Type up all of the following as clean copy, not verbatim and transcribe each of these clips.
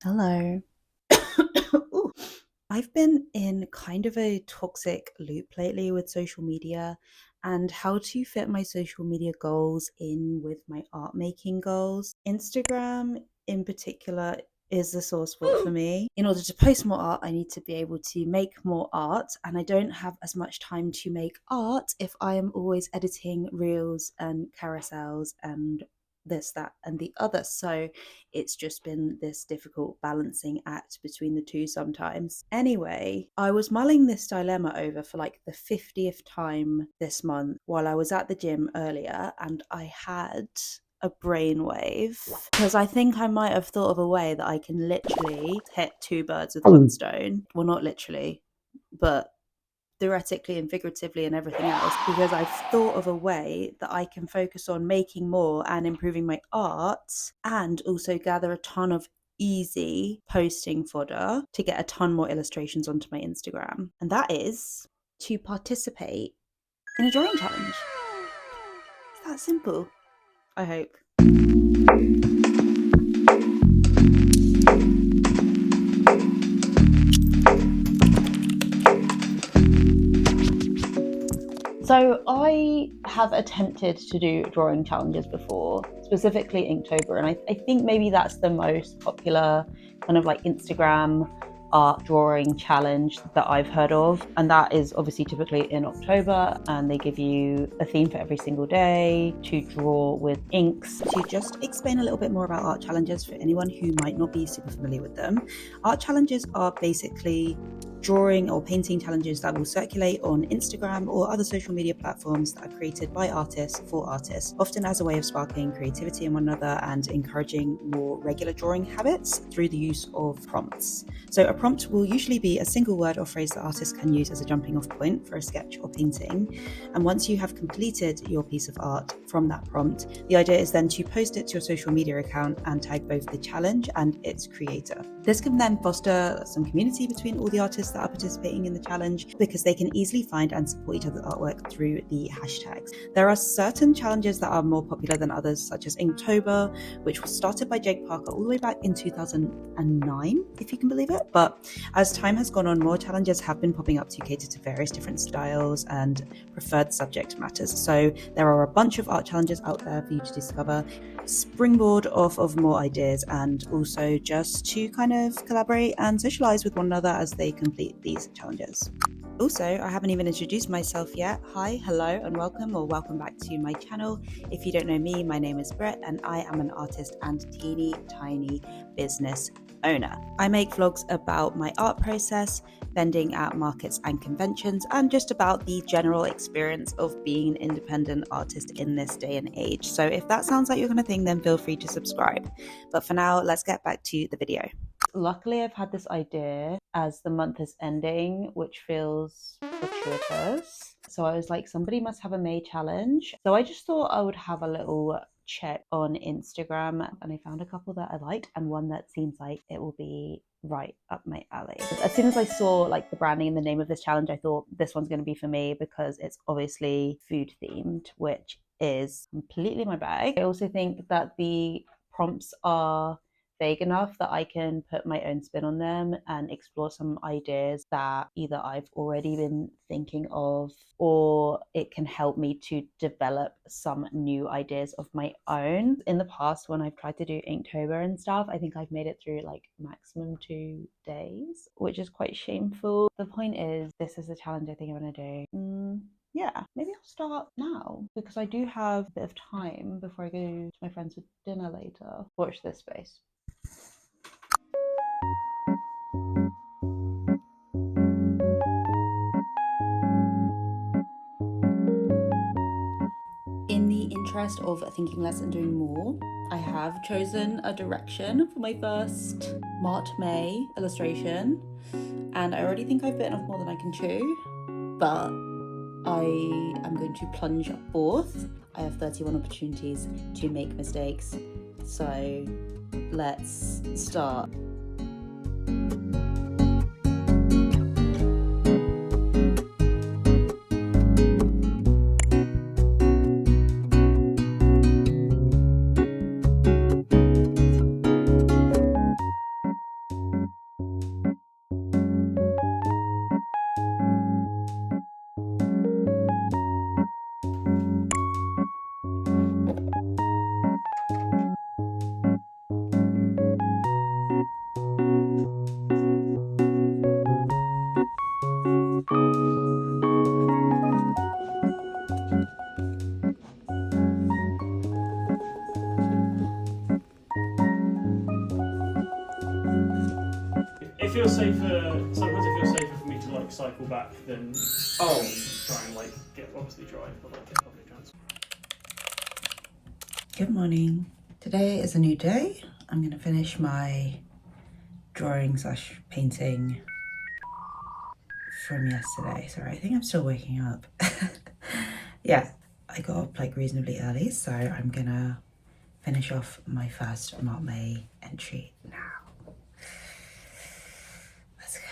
Hello. Ooh. I've been in kind of a toxic loop lately with social media and how to fit my social media goals in with my art making goals. Instagram, in particular, is the sore spot for me. In order to post more art, I need to be able to make more art, and I don't have as much time to make art if I am always editing reels and carousels and this, that, and the other. So it's just been this difficult balancing act between the two sometimes. Anyway, I was mulling this dilemma over for like the 50th time this month while I was at the gym earlier, and I had a brainwave because I think I might have thought of a way that I can literally hit two birds with one stone. Well, not literally, but theoretically and figuratively and everything else, because I've thought of a way that I can focus on making more and improving my art and also gather a ton of easy posting fodder to get a ton more illustrations onto my Instagram. And that is to participate in a drawing challenge. It's that simple, I hope. So I have attempted to do drawing challenges before, specifically Inktober, and I think maybe that's the most popular kind of like Instagram art drawing challenge that I've heard of. And that is obviously typically in October, and they give you a theme for every single day to draw with inks. To just explain a little bit more about art challenges for anyone who might not be super familiar with them, art challenges are basically drawing or painting challenges that will circulate on Instagram or other social media platforms that are created by artists for artists, often as a way of sparking creativity in one another and encouraging more regular drawing habits through the use of prompts. So a prompt will usually be a single word or phrase that artists can use as a jumping off point for a sketch or painting. And once you have completed your piece of art from that prompt, the idea is then to post it to your social media account and tag both the challenge and its creator. This can then foster some community between all the artists that are participating in the challenge, because they can easily find and support each other's artwork through the hashtags. There are certain challenges that are more popular than others, such as Inktober, which was started by Jake Parker all the way back in 2009, if you can believe it. But as time has gone on, more challenges have been popping up to cater to various different styles and preferred subject matters. So there are a bunch of art challenges out there for you to discover, springboard off of more ideas, and also just to kind of collaborate and socialize with one another as they complete these challenges. Also, I haven't even introduced myself yet. Hi, hello, and welcome back to my channel. If you don't know me, my name is Brett, and I am an artist and teeny tiny business owner. I make vlogs about my art process, vending at markets and conventions, and just about the general experience of being an independent artist in this day and age. So if that sounds like your kind of thing, then feel free to subscribe. But for now, let's get back to the video. Luckily, I've had this idea as the month is ending, which feels fortuitous. So I was like, somebody must have a May challenge. So I just thought I would have a little check on Instagram, and I found a couple that I liked and one that seems like it will be right up my alley. As soon as I saw like the branding and the name of this challenge, I thought this one's going to be for me because it's obviously food themed, which is completely my bag. I also think that the prompts are vague enough that I can put my own spin on them and explore some ideas that either I've already been thinking of, or it can help me to develop some new ideas of my own. In the past, when I've tried to do Inktober and stuff, I think I've made it through like maximum 2 days, which is quite shameful. The point is, this is a challenge I think I'm gonna do. Yeah, maybe I'll start now because I do have a bit of time before I go to my friends for dinner later. Watch this space. In the interest of thinking less and doing more, I have chosen a direction for my first May illustration, and I already think I've bitten off more than I can chew, but I am going to plunge forth. I have 31 opportunities to make mistakes, so let's start. feels safer. Sometimes it feels safer for me to like cycle back than try and like get obviously drive, but like get public transport. Good morning. Today is a new day. I'm gonna finish my drawing slash painting from yesterday. Sorry, I think I'm still waking up. Yeah, I got up like reasonably early, so I'm gonna finish off my first Midway entry now. Let's go.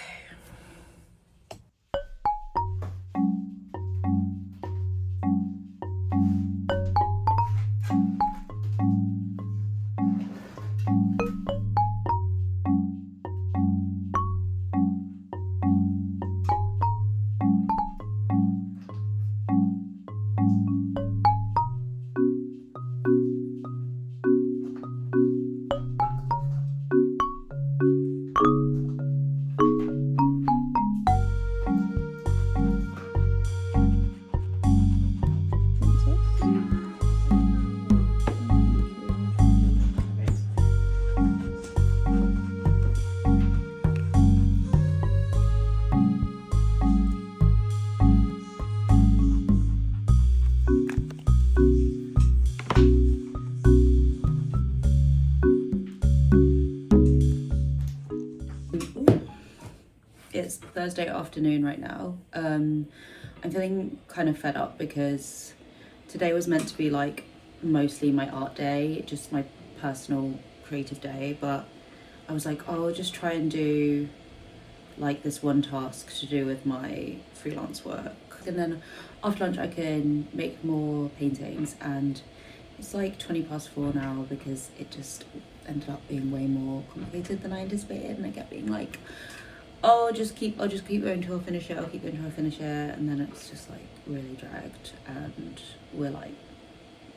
It's Thursday afternoon right now. I'm feeling kind of fed up because today was meant to be like mostly my art day, just my personal creative day, but I was like, oh, I'll just try and do like this one task to do with my freelance work, and then after lunch I can make more paintings, and it's like 4:20 now because it just ended up being way more complicated than I anticipated, and I kept being like, oh, I'll just keep going till I finish it, and then it's just like really dragged, and we're like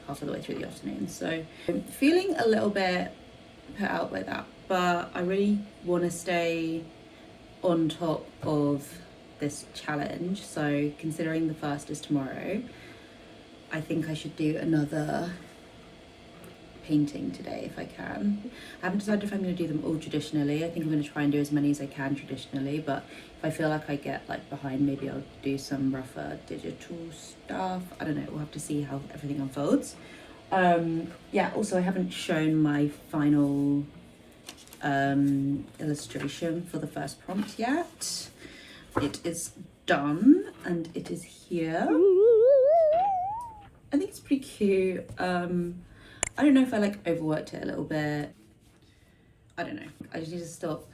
half of the way through the afternoon, so I'm feeling a little bit put out by that, but I really want to stay on top of this challenge. So considering the first is tomorrow, I think I should do another painting today if I can. I haven't decided if I'm going to do them all traditionally. I think I'm going to try and do as many as I can traditionally, but if I feel like I get like behind, maybe I'll do some rougher digital stuff. I don't know, we'll have to see how everything unfolds. Yeah, also I haven't shown my final illustration for the first prompt yet. It is done and it is here. I think it's pretty cute. I don't know if I like overworked it a little bit. I don't know. I just need to stop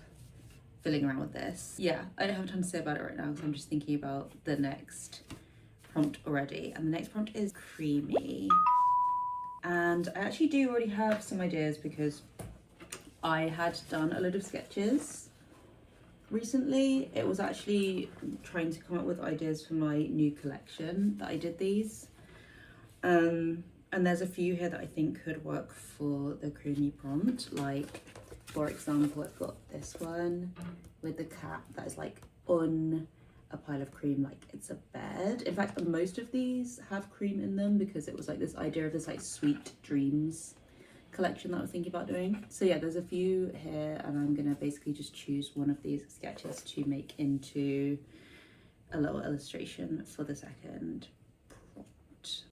fiddling around with this. Yeah, I don't have time to say about it right now because I'm just thinking about the next prompt already. And the next prompt is creamy. And I actually do already have some ideas because I had done a load of sketches recently. It was actually trying to come up with ideas for my new collection that I did these. And there's a few here that I think could work for the creamy prompt. Like, for example, I've got this one with the cat that is like on a pile of cream, like it's a bed. In fact, most of these have cream in them because it was like this idea of this like sweet dreams collection that I was thinking about doing. So yeah, there's a few here, and I'm gonna basically just choose one of these sketches to make into a little illustration for the second prompt.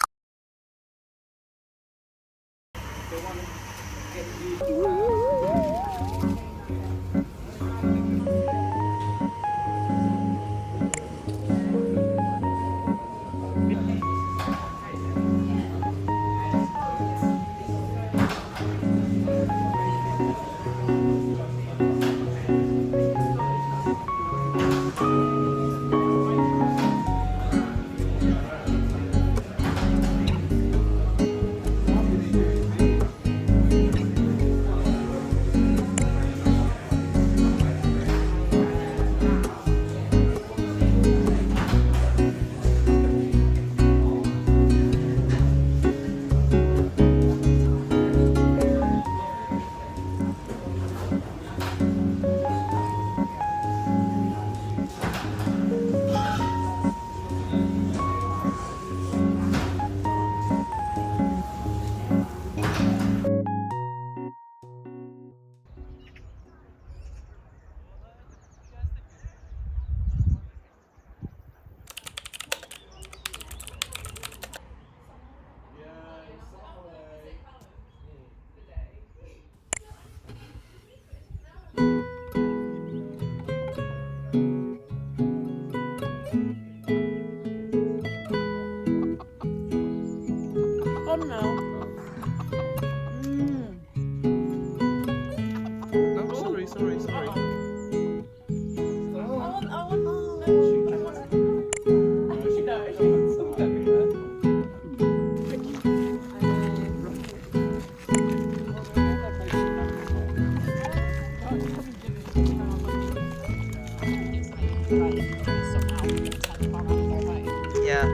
Yeah.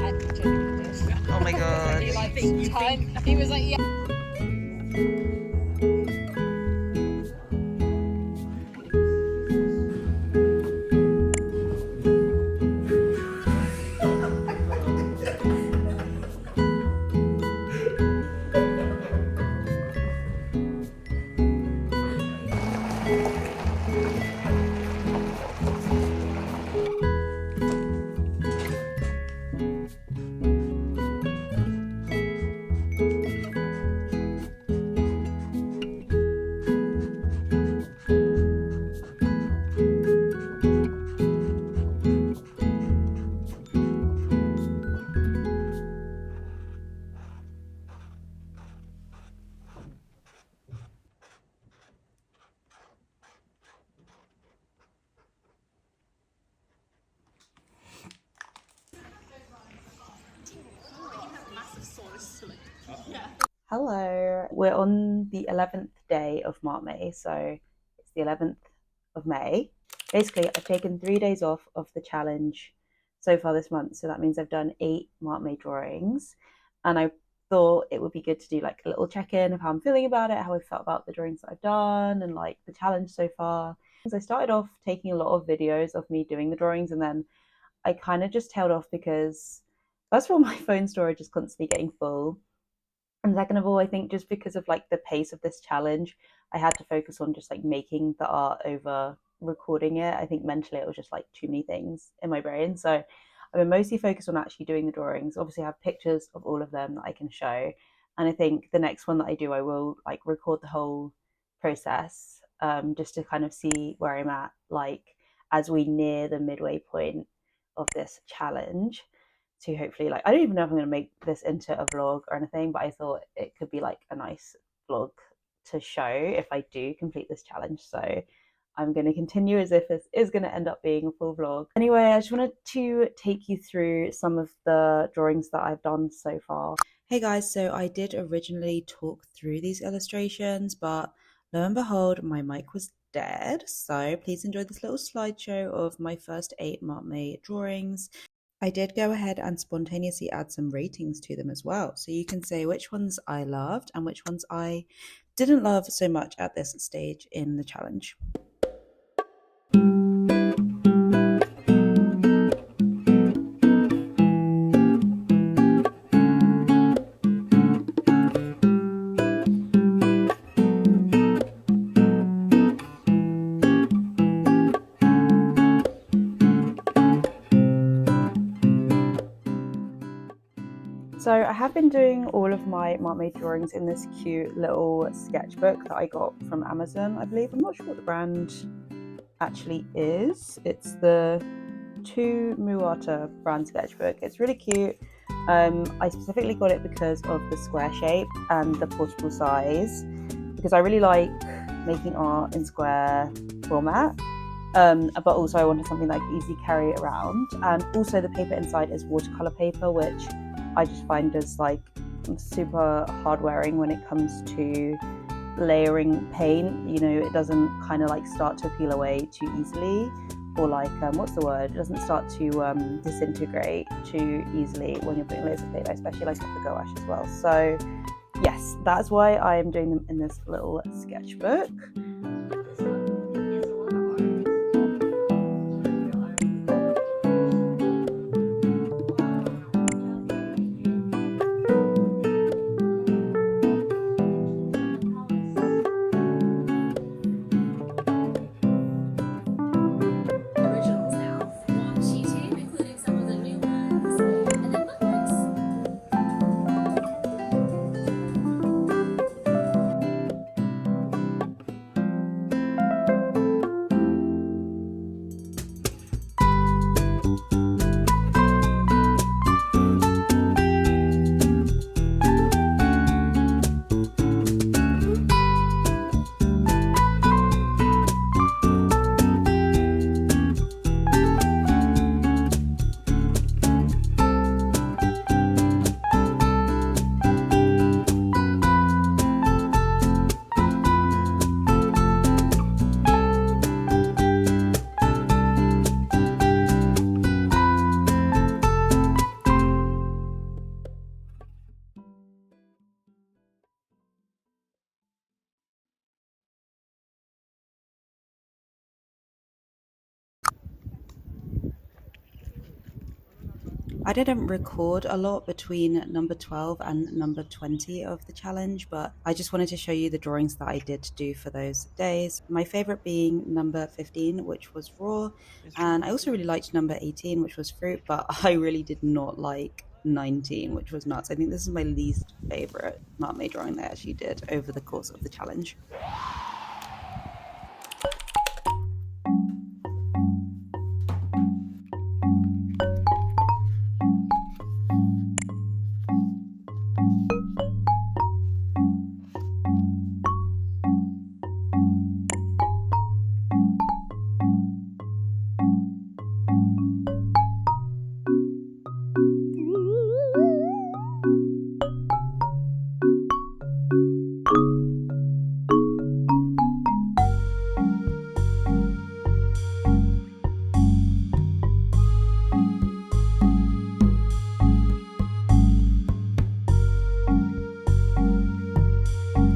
Oh my god. He was like, yeah. Hello, we're on the 11th day of May, so it's the 11th of May. Basically, I've taken 3 days off of the challenge so far this month, so that means I've done 8 May drawings, and I thought it would be good to do like a little check-in of how I'm feeling about it, how I felt about the drawings that I've done, and like the challenge so far. So I started off taking a lot of videos of me doing the drawings, and then I kind of just tailed off because, first of all, my phone storage is constantly getting full. And second of all, I think just because of like the pace of this challenge, I had to focus on just like making the art over recording it. I think mentally it was just like too many things in my brain. So I've been mostly focused on actually doing the drawings. Obviously, I have pictures of all of them that I can show. And I think the next one that I do, I will like record the whole process, just to kind of see where I'm at, like as we near the midway point of this challenge, to hopefully, like, I don't even know if I'm going to make this into a vlog or anything, but I thought it could be like a nice vlog to show if I do complete this challenge. So I'm going to continue as if this is going to end up being a full vlog. Anyway, I just wanted to take you through some of the drawings that I've done so far. Hey guys, so I did originally talk through these illustrations, but lo and behold, my mic was dead. So please enjoy this little slideshow of my first 8 May drawings. I did go ahead and spontaneously add some ratings to them as well, so you can say which ones I loved and which ones I didn't love so much at this stage in the challenge. So I have been doing all of my May drawings in this cute little sketchbook that I got from Amazon, I believe. I'm not sure what the brand actually is. It's the Tu Muata brand sketchbook. It's really cute. I specifically got it because of the square shape and the portable size, because I really like making art in square format. But also I wanted something that I could easily carry around, and also the paper inside is watercolor paper, which I just find is like super hard wearing when it comes to layering paint. You know, it doesn't kind of like start to peel away too easily, or like what's the word? It doesn't start to disintegrate too easily when you're putting layers of paper, especially like with the gouache as well. So yes, that's why I am doing them in this little sketchbook. I didn't record a lot between number 12 and number 20 of the challenge, but I just wanted to show you the drawings that I did do for those days. My favorite being number 15, which was raw, and I also really liked number 18, which was fruit, but I really did not like 19, which was nuts. I think this is my least favorite marmade drawing that I actually did over the course of the challenge.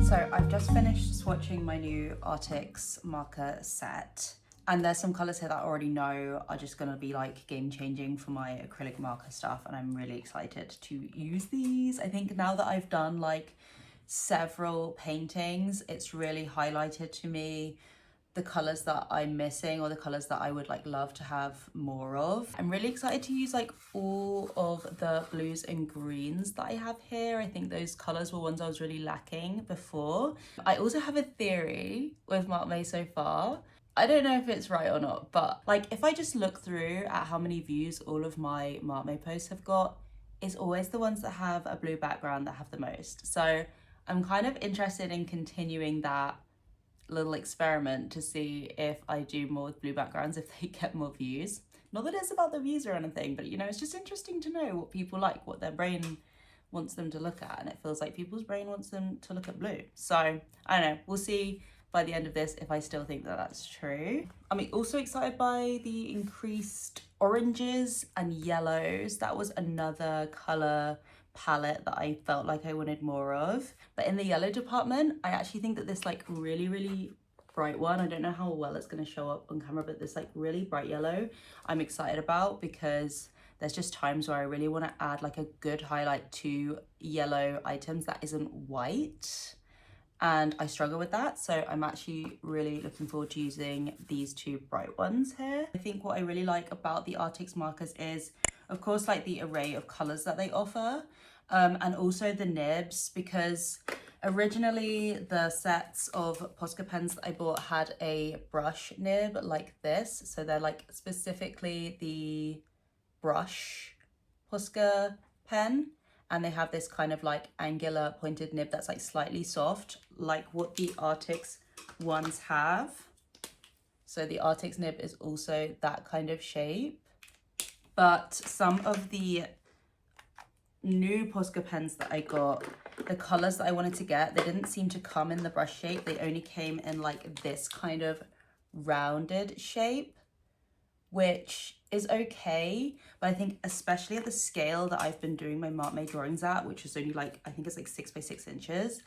So I've just finished swatching my new Artix marker set, and there's some colours here that I already know are just gonna be like game changing for my acrylic marker stuff, and I'm really excited to use these. I think now that I've done like several paintings, it's really highlighted to me the colors that I'm missing, or the colors that I would like love to have more of. I'm really excited to use like all of the blues and greens that I have here. I think those colors were ones I was really lacking before. I also have a theory with Marmé so far. I don't know if it's right or not, but like if I just look through at how many views all of my Marmé posts have got, it's always the ones that have a blue background that have the most. So I'm kind of interested in continuing that little experiment to see if I do more with blue backgrounds, if they get more views. Not that it's about the views or anything, but you know, it's just interesting to know what people like, what their brain wants them to look at, and it feels like people's brain wants them to look at blue. So I don't know, we'll see by the end of this if I still think that that's true. I'm also excited by the increased oranges and yellows. That was another color palette that I felt like I wanted more of. But in the yellow department, I actually think that this like really bright one, I don't know how well it's going to show up on camera, but this like really bright yellow I'm excited about, because there's just times where I really want to add like a good highlight to yellow items that isn't white, and I struggle with that. So I'm actually really looking forward to using these two bright ones here. I think what I really like about the Artix markers is, of course, like the array of colors that they offer, and also the nibs, because originally the sets of Posca pens that I bought had a brush nib like this. So they're like specifically the brush Posca pen, and they have this kind of like angular pointed nib that's like slightly soft, like what the Artix ones have. So the Artix nib is also that kind of shape. But some of the new Posca pens that I got, the colors that I wanted to get, they didn't seem to come in the brush shape. They only came in like this kind of rounded shape, which is okay. But I think especially at the scale that I've been doing my Marmé drawings at, which is only like, I think it's like 6 by 6 inches,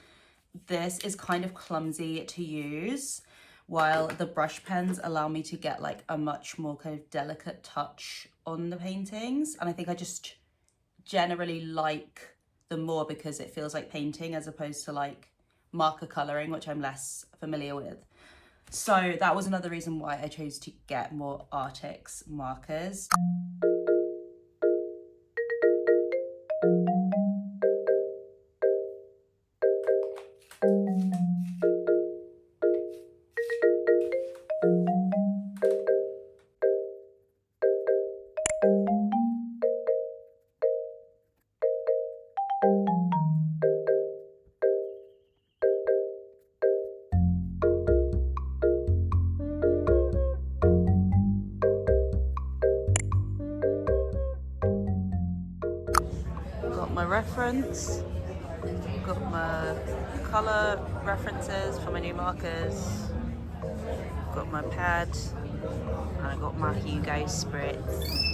this is kind of clumsy to use, while the brush pens allow me to get like a much more kind of delicate touch on the paintings. And I think I just generally like them more because it feels like painting as opposed to like marker coloring, which I'm less familiar with. So that was another reason why I chose to get more Artix markers. Got my reference, got my colour references for my new markers, got my pad, and I got my Hugo spritz.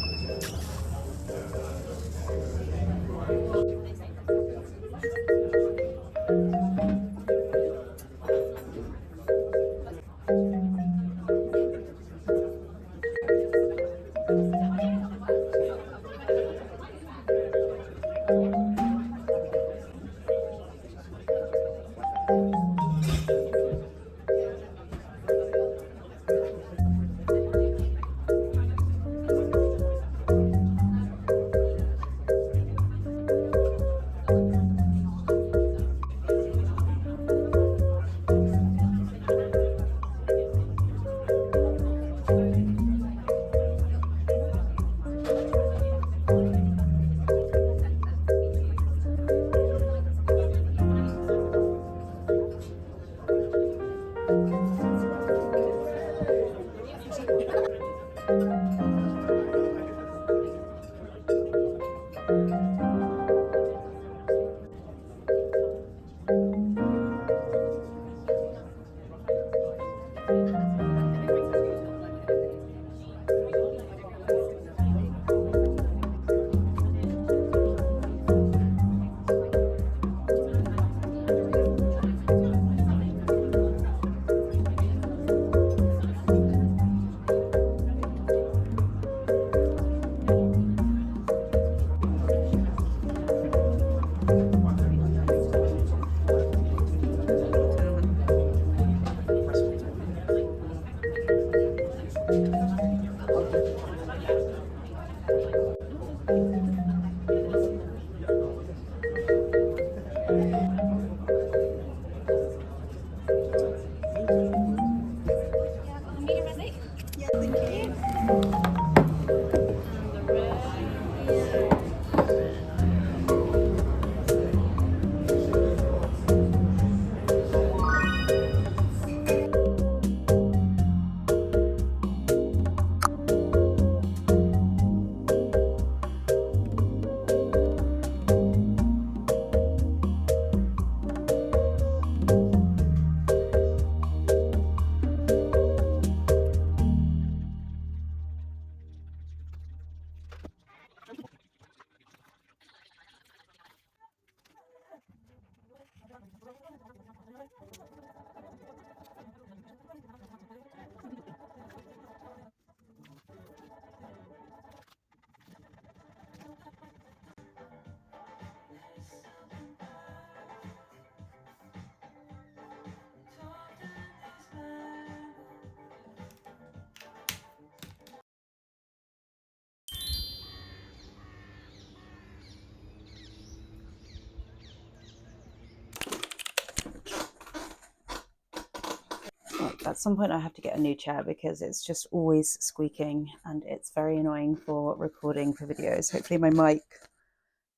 At some point I have to get a new chair because it's just always squeaking and it's very annoying for recording for videos. Hopefully my mic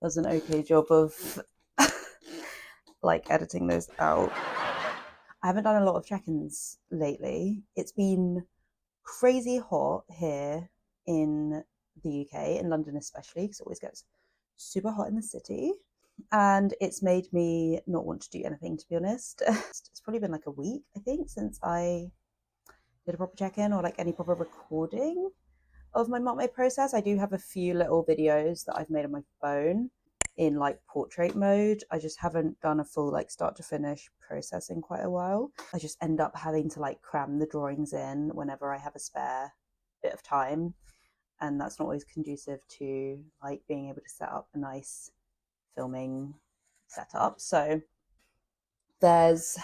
does an okay job of like editing those out. I haven't done a lot of check-ins lately. It's been crazy hot here in the UK, in London especially, because it always gets super hot in the city. And it's made me not want to do anything, to be honest. It's probably been like a week, I think, since I did a proper check-in or like any proper recording of my Montmay process. I do have a few little videos that I've made on my phone in like portrait mode. I just haven't done a full like start to finish process in quite a while. I just end up having to like cram the drawings in whenever I have a spare bit of time, and that's not always conducive to like being able to set up a nice filming setup. So there's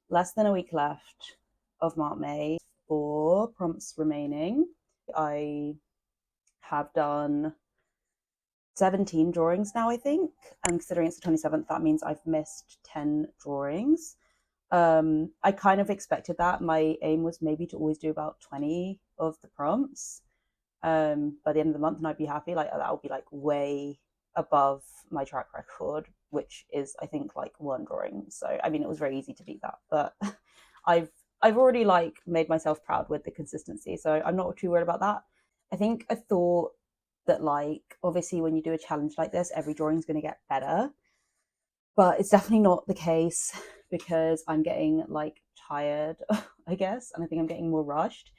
less than a week left of Montmay, 4 prompts remaining. I have done 17 drawings now, I think, and considering it's the 27th, that means I've missed 10 drawings. I kind of expected that. My aim was maybe to always do about 20 of the prompts by the end of the month, and I'd be happy. Like that would be like way above my track record, which is I think like 1 drawing. So I mean it was very easy to beat that, but I've already like made myself proud with the consistency, so I'm not too worried about that. I think I thought that like obviously when you do a challenge like this, every drawing is going to get better, but it's definitely not the case because I'm getting like tired, I guess, and I think I'm getting more rushed.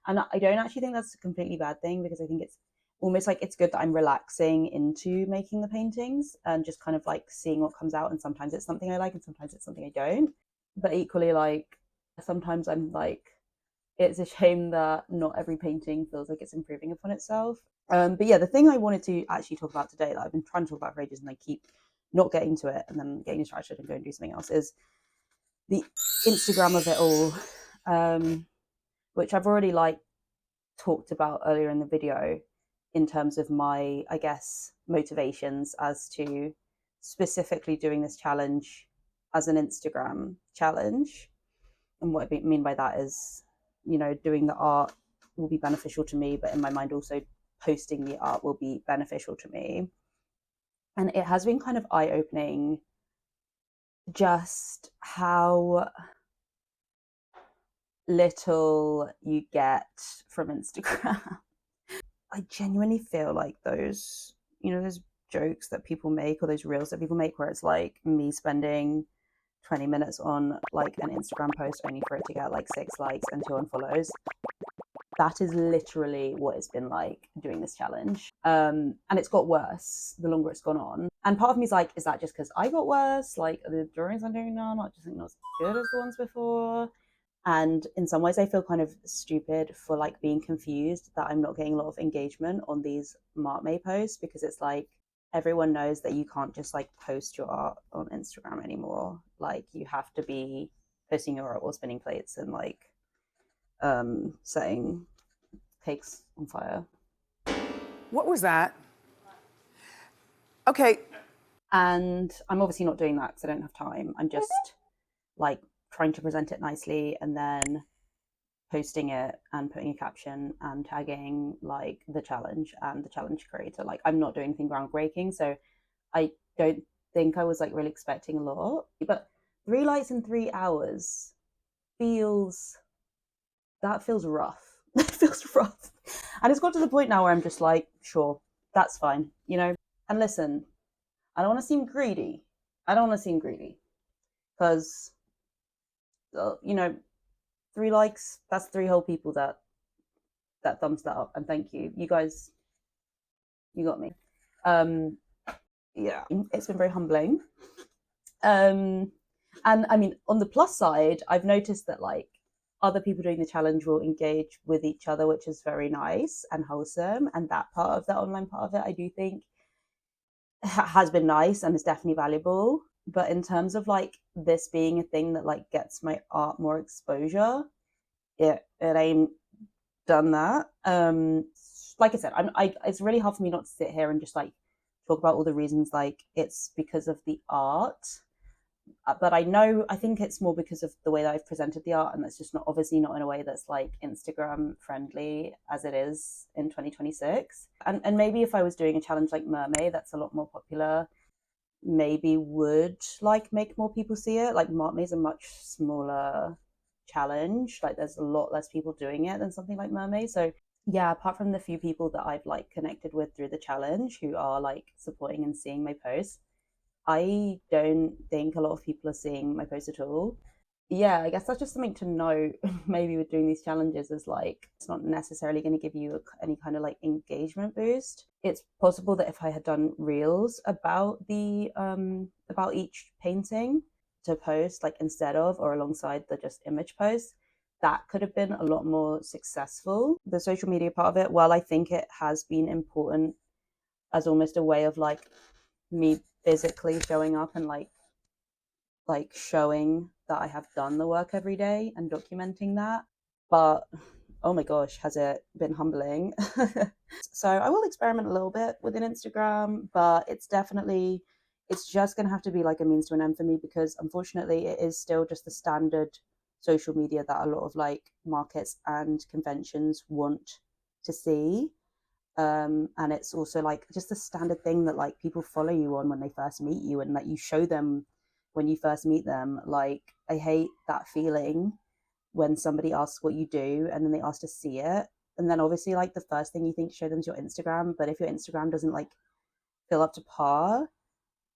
And I don't actually think that's a completely bad thing, because I think it's almost like it's good that I'm relaxing into making the paintings and just kind of like seeing what comes out. And sometimes it's something I like and sometimes it's something I don't. But equally, like sometimes I'm like, it's a shame that not every painting feels like it's improving upon itself. But yeah, the thing I wanted to actually talk about today that I've been trying to talk about for ages and I keep not getting to it and then getting distracted and going and do something else is the Instagram of it all, which I've already like talked about earlier in the video in terms of my, I guess, motivations as to specifically doing this challenge as an Instagram challenge. And what I mean by that is, you know, doing the art will be beneficial to me, but in my mind also posting the art will be beneficial to me. And it has been kind of eye-opening just how little you get from Instagram. I genuinely feel like those, you know, those jokes that people make or those reels that people make where it's like me spending 20 minutes on like an Instagram post only for it to get like 6 likes and 2 unfollows. That is literally what it's been like doing this challenge. And it's got worse the longer it's gone on. And part of me is like, is that just because I got worse? Like, are the drawings I'm doing now not just not as good as the ones before? And in some ways I feel kind of stupid for like being confused that I'm not getting a lot of engagement on these Montmay posts, because it's like everyone knows that you can't just like post your art on Instagram anymore. Like you have to be posting your art or spinning plates and like setting cake's on fire. What was that? Okay. And I'm obviously not doing that because I don't have time. I'm just like trying to present it nicely and then posting it and putting a caption and tagging like the challenge and the challenge creator. Like I'm not doing anything groundbreaking, so I don't think I was like really expecting a lot. But 3 likes in 3 hours feels rough. It feels rough. And it's got to the point now where I'm just like, sure, that's fine, you know? And listen, I don't want to seem greedy. Because, you know, 3 likes, that's 3 whole people that thumbs that up. And thank you. You guys, you got me. Yeah, it's been very humbling. And I mean, on the plus side, I've noticed that like other people doing the challenge will engage with each other, which is very nice and wholesome. And that part of the online part of it, I do think has been nice and is definitely valuable. But in terms of like this being a thing that like gets my art more exposure, it ain't done that. Like I said, it's really hard for me not to sit here and just like talk about all the reasons like it's because of the art. But I think it's more because of the way that I've presented the art, and that's just not obviously not in a way that's like Instagram friendly as it is in 2026. And maybe if I was doing a challenge like Mermaid, that's a lot more popular, maybe would like make more people see it. Like Mermaid's a much smaller challenge. Like there's a lot less people doing it than something like Mermaid. So yeah, apart from the few people that I've like connected with through the challenge who are like supporting and seeing my posts, I don't think a lot of people are seeing my posts at all. Yeah, I guess that's just something to note maybe with doing these challenges is like it's not necessarily going to give you any kind of like engagement boost. It's possible that if I had done reels about the about each painting to post like instead of or alongside the just image posts, that could have been a lot more successful. The social media part of it, while I think it has been important as almost a way of like me physically showing up and like showing that I have done the work every day and documenting that. But oh my gosh, has it been humbling. So I will experiment a little bit within Instagram, but it's just going to have to be like a means to an end for me, because unfortunately it is still just the standard social media that a lot of like markets and conventions want to see. And it's also like just the standard thing that like people follow you on when they first meet you and that you show them when you first meet them. Like I hate that feeling when somebody asks what you do and then they ask to see it, and then obviously like the first thing you think to show them is your Instagram, but if your Instagram doesn't like fill up to par,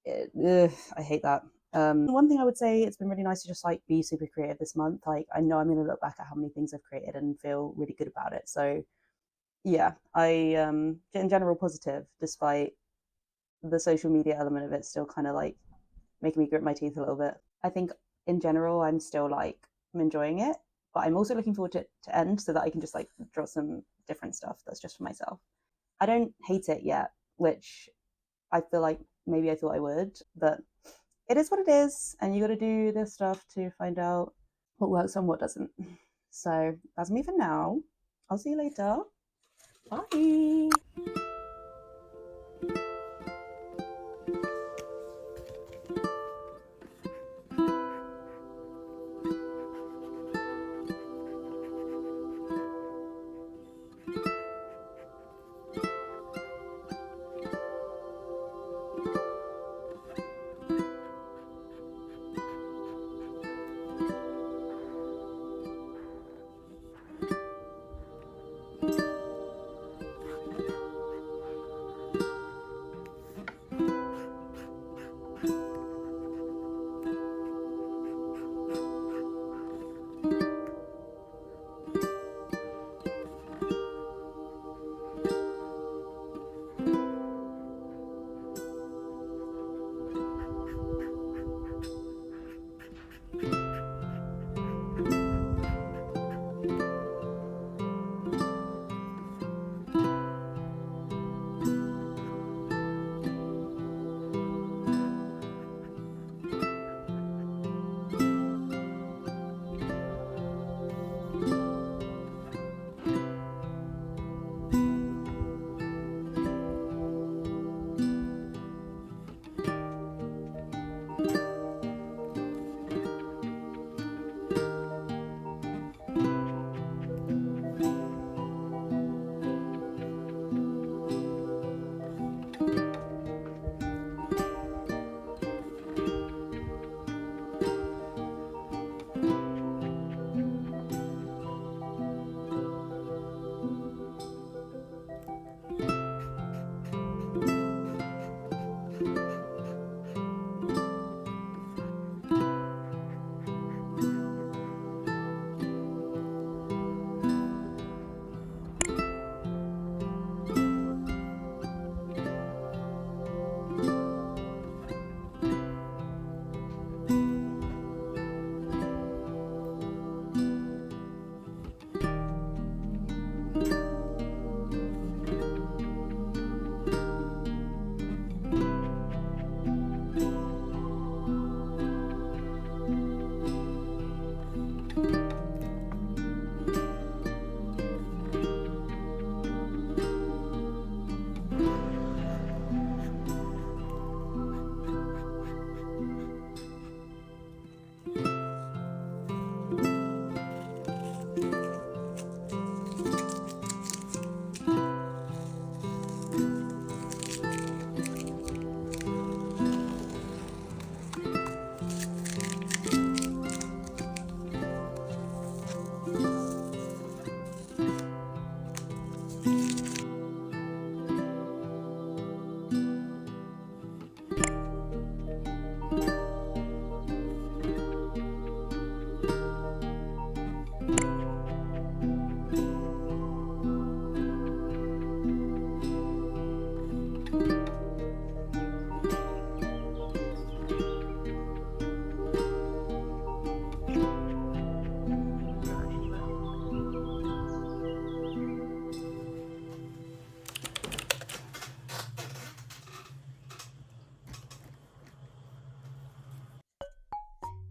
I hate that. One thing I would say, it's been really nice to just like be super creative this month. Like I know I'm going to look back at how many things I've created and feel really good about it. So yeah, I in general positive, despite the social media element of it still kind of like making me grit my teeth a little bit. I think in general I'm still like I'm enjoying it, but I'm also looking forward to end so that I can just like draw some different stuff that's just for myself. I don't hate it yet, which I feel like maybe I thought I would, but it is what it is, and you got to do this stuff to find out what works and what doesn't. So that's me for now. I'll see you later. Bye.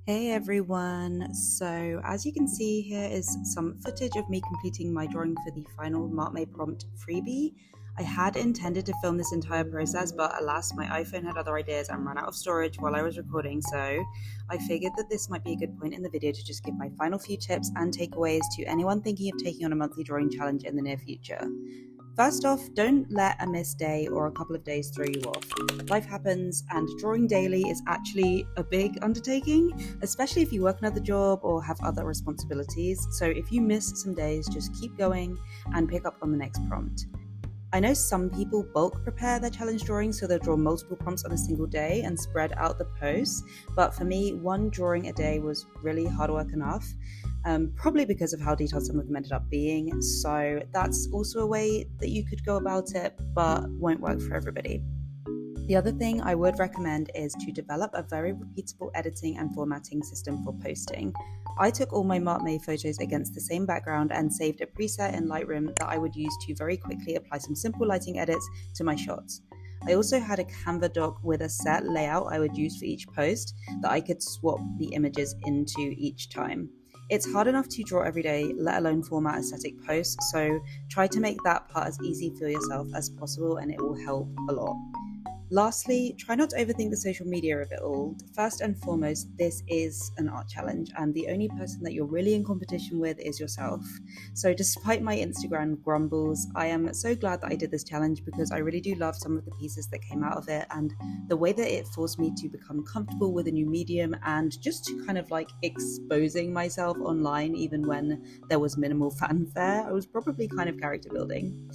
Hey everyone! So as you can see, here is some footage of me completing my drawing for the final Markmay prompt freebie. I had intended to film this entire process, but alas, my iPhone had other ideas and ran out of storage while I was recording, so I figured that this might be a good point in the video to just give my final few tips and takeaways to anyone thinking of taking on a monthly drawing challenge in the near future. First off, don't let a missed day or a couple of days throw you off. Life happens, and drawing daily is actually a big undertaking, especially if you work another job or have other responsibilities. So if you miss some days, just keep going and pick up on the next prompt. I know some people bulk prepare their challenge drawings, so they'll draw multiple prompts on a single day and spread out the posts, but for me, one drawing a day was really hard work enough. Probably because of how detailed some of them ended up being. So that's also a way that you could go about it, but won't work for everybody. The other thing I would recommend is to develop a very repeatable editing and formatting system for posting. I took all my Markmay photos against the same background and saved a preset in Lightroom that I would use to very quickly apply some simple lighting edits to my shots. I also had a Canva doc with a set layout I would use for each post that I could swap the images into each time. It's hard enough to draw every day, let alone format aesthetic posts, so try to make that part as easy for yourself as possible and it will help a lot. Lastly, try not to overthink the social media of it all. First and foremost, this is an art challenge, and the only person that you're really in competition with is yourself. So despite my Instagram grumbles, I am so glad that I did this challenge because I really do love some of the pieces that came out of it, and the way that it forced me to become comfortable with a new medium and just to kind of like exposing myself online even when there was minimal fanfare. I was probably kind of character building.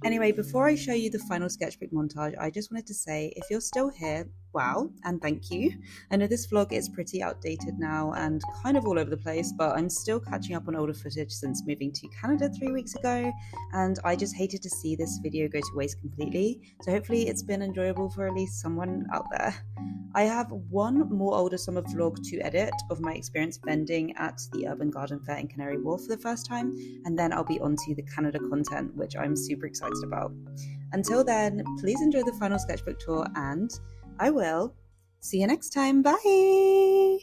Anyway, before I show you the final sketchbook montage, I just wanted to say, if you're still here, wow, and thank you. I know this vlog is pretty outdated now and kind of all over the place, but I'm still catching up on older footage since moving to Canada 3 weeks ago, and I just hated to see this video go to waste completely, so hopefully it's been enjoyable for at least someone out there. I have one more older summer vlog to edit of my experience vending at the Urban Garden Fair in Canary Wharf for the first time, and then I'll be onto the Canada content, which I'm super excited about. Until then, please enjoy the final sketchbook tour, and I will see you next time. Bye!